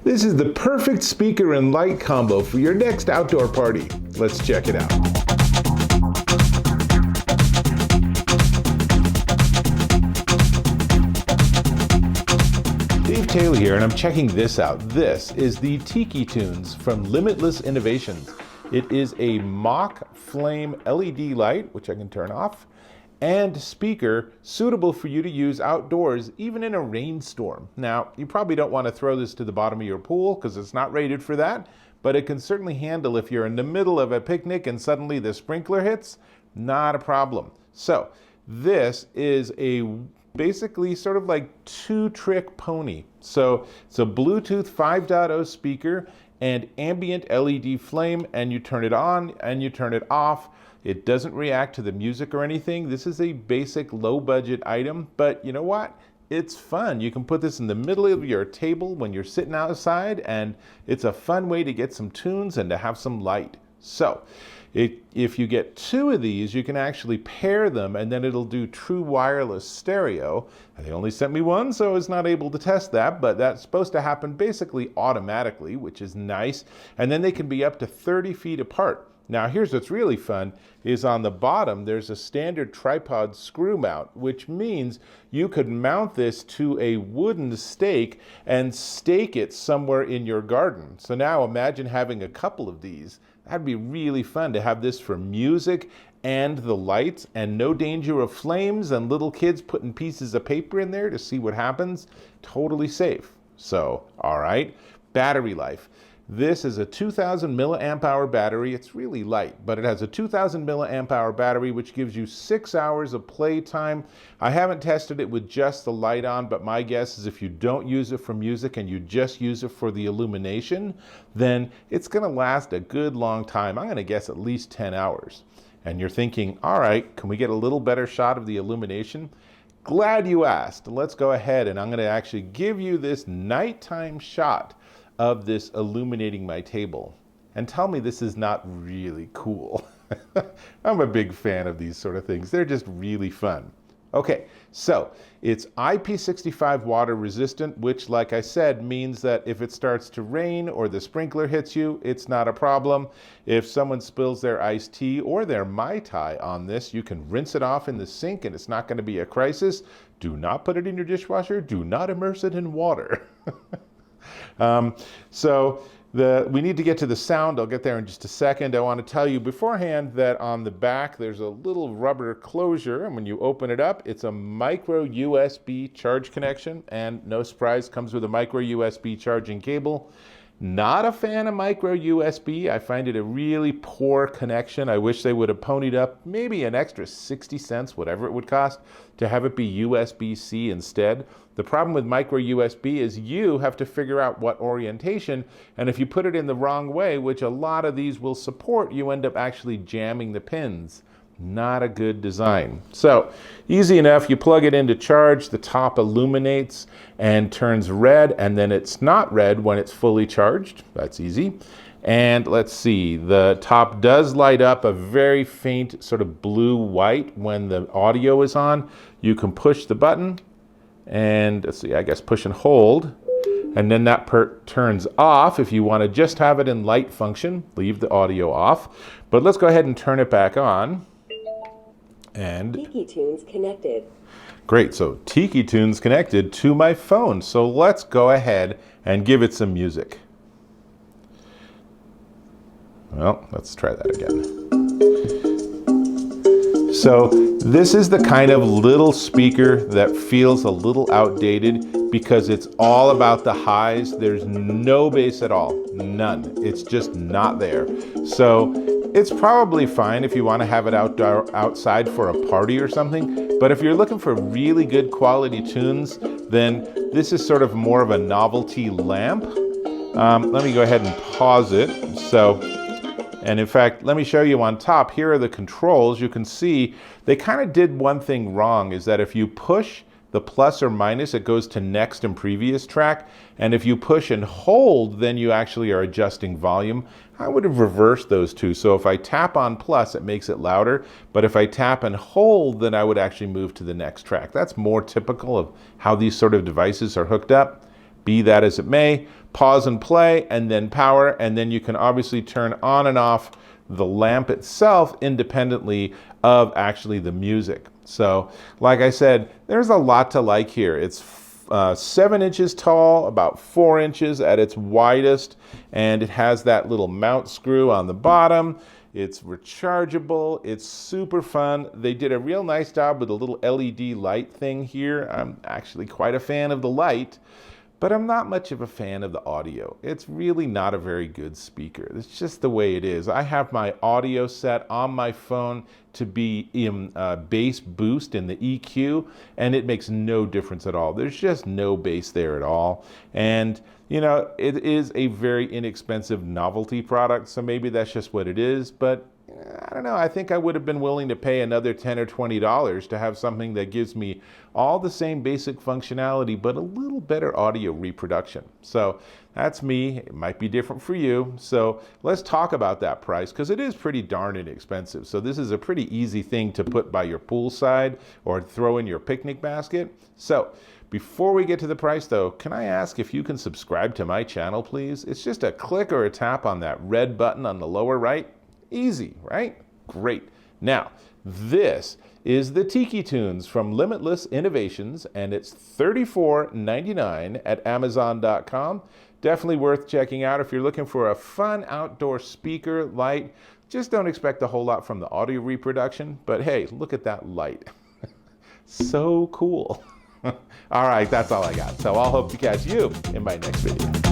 This is the perfect speaker and light combo for your next outdoor party. Let's check it out. Dave Taylor here, and I'm checking this out. This is the TikiTunes from Limitless Innovations. It is a mock flame LED light, which I can turn off, and speaker suitable for you to use outdoors, even in a rainstorm. Now, you probably don't want to throw this to the bottom of your pool because it's not rated for that, but it can certainly handle if you're in the middle of a picnic and suddenly the sprinkler hits, not a problem. So this is a basically sort of like two-trick pony. So it's a Bluetooth 5.0 speaker and ambient LED flame, and you turn it on and you turn it off. It doesn't react to the music or anything. This is a basic low-budget item, but you know what? It's fun. You can put this in the middle of your table when you're sitting outside, and it's a fun way to get some tunes and to have some light. So if you get two of these, you can actually pair them, and then it'll do true wireless stereo. They only sent me one, so I was not able to test that, but that's supposed to happen basically automatically, which is nice. And then they can be up to 30 feet apart. Now here's what's really fun, is on the bottom there's a standard tripod screw mount, which means you could mount this to a wooden stake and stake it somewhere in your garden. So now imagine having a couple of these. That'd be really fun to have this for music and the lights, and no danger of flames and little kids putting pieces of paper in there to see what happens. Totally safe. So, all right, battery life. This is a 2000 milliamp hour battery. It's really light, but it has a 2000 milliamp hour battery, which gives you 6 hours of play time. I haven't tested it with just the light on, but my guess is if you don't use it for music and you just use it for the illumination, then it's gonna last a good long time. I'm gonna guess at least 10 hours. And you're thinking, all right, can we get a little better shot of the illumination? Glad you asked. Let's go ahead, and I'm gonna actually give you this nighttime shot of this illuminating my table. And tell me this is not really cool. I'm a big fan of these sort of things. They're just really fun. Okay, so it's IP65 water resistant, which, like I said, means that if it starts to rain or the sprinkler hits you, it's not a problem. If someone spills their iced tea or their Mai Tai on this, you can rinse it off in the sink and it's not going to be a crisis. Do not put it in your dishwasher. Do not immerse it in water. We need to get to the sound. I'll get there in just a second. I want to tell you beforehand that on the back there's a little rubber closure, and when you open it up, it's a micro USB charge connection, and no surprise, comes with a micro USB charging cable. Not a fan of micro USB. I find it a really poor connection. I wish they would have ponied up maybe an extra 60 cents, whatever it would cost, to have it be USB-C instead. The problem with micro USB is you have to figure out what orientation, and if you put it in the wrong way, which a lot of these will support, you end up actually jamming the pins. Not a good design. So easy enough, you plug it in to charge, the top illuminates and turns red, and then it's not red when it's fully charged. That's easy. And let's see, the top does light up a very faint sort of blue-white when the audio is on. You can push the button and let's see, I guess push and hold, and then that turns off. If you want to just have it in light function, leave the audio off. But let's go ahead and turn it back on. And TikiTunes connected. Great, so TikiTunes connected to my phone. So let's go ahead and give it some music. Well, let's try that again. So this is the kind of little speaker that feels a little outdated because it's all about the highs. There's no bass at all, none. It's just not there. So it's probably fine if you want to have it outside for a party or something, but if you're looking for really good quality tunes, then this is sort of more of a novelty lamp. Let me go ahead and pause it. And in fact, let me show you on top. Here are the controls. You can see they kind of did one thing wrong, is that if you push the plus or minus, it goes to next and previous track. And if you push and hold, then you actually are adjusting volume. I would have reversed those two. So if I tap on plus, it makes it louder. But if I tap and hold, then I would actually move to the next track. That's more typical of how these sort of devices are hooked up. Be that as it may, pause and play, and then power, and then you can obviously turn on and off the lamp itself independently of actually the music. So, like I said, there's a lot to like here. It's 7 inches tall, about 4 inches at its widest, and it has that little mount screw on the bottom. It's rechargeable. It's super fun. They did a real nice job with a little LED light thing here. I'm actually quite a fan of the light, but I'm not much of a fan of the audio. It's really not a very good speaker. It's just the way it is. I have my audio set on my phone to be in bass boost in the EQ, and it makes no difference at all. There's just no bass there at all. And you know, it is a very inexpensive novelty product, so maybe that's just what it is, but I don't know, I think I would have been willing to pay another $10 or $20 to have something that gives me all the same basic functionality, but a little better audio reproduction. So that's me. It might be different for you. So let's talk about that price, because it is pretty darn inexpensive. So this is a pretty easy thing to put by your poolside or throw in your picnic basket. So before we get to the price though, can I ask if you can subscribe to my channel, please? It's just a click or a tap on that red button on the lower right. Easy, right? Great. Now, this is the TikiTunes from Limitless Innovations, and it's $34.99 at Amazon.com. Definitely worth checking out if you're looking for a fun outdoor speaker light. Just don't expect a whole lot from the audio reproduction, but hey, look at that light. So cool. All right, that's all I got. So I'll hope to catch you in my next video.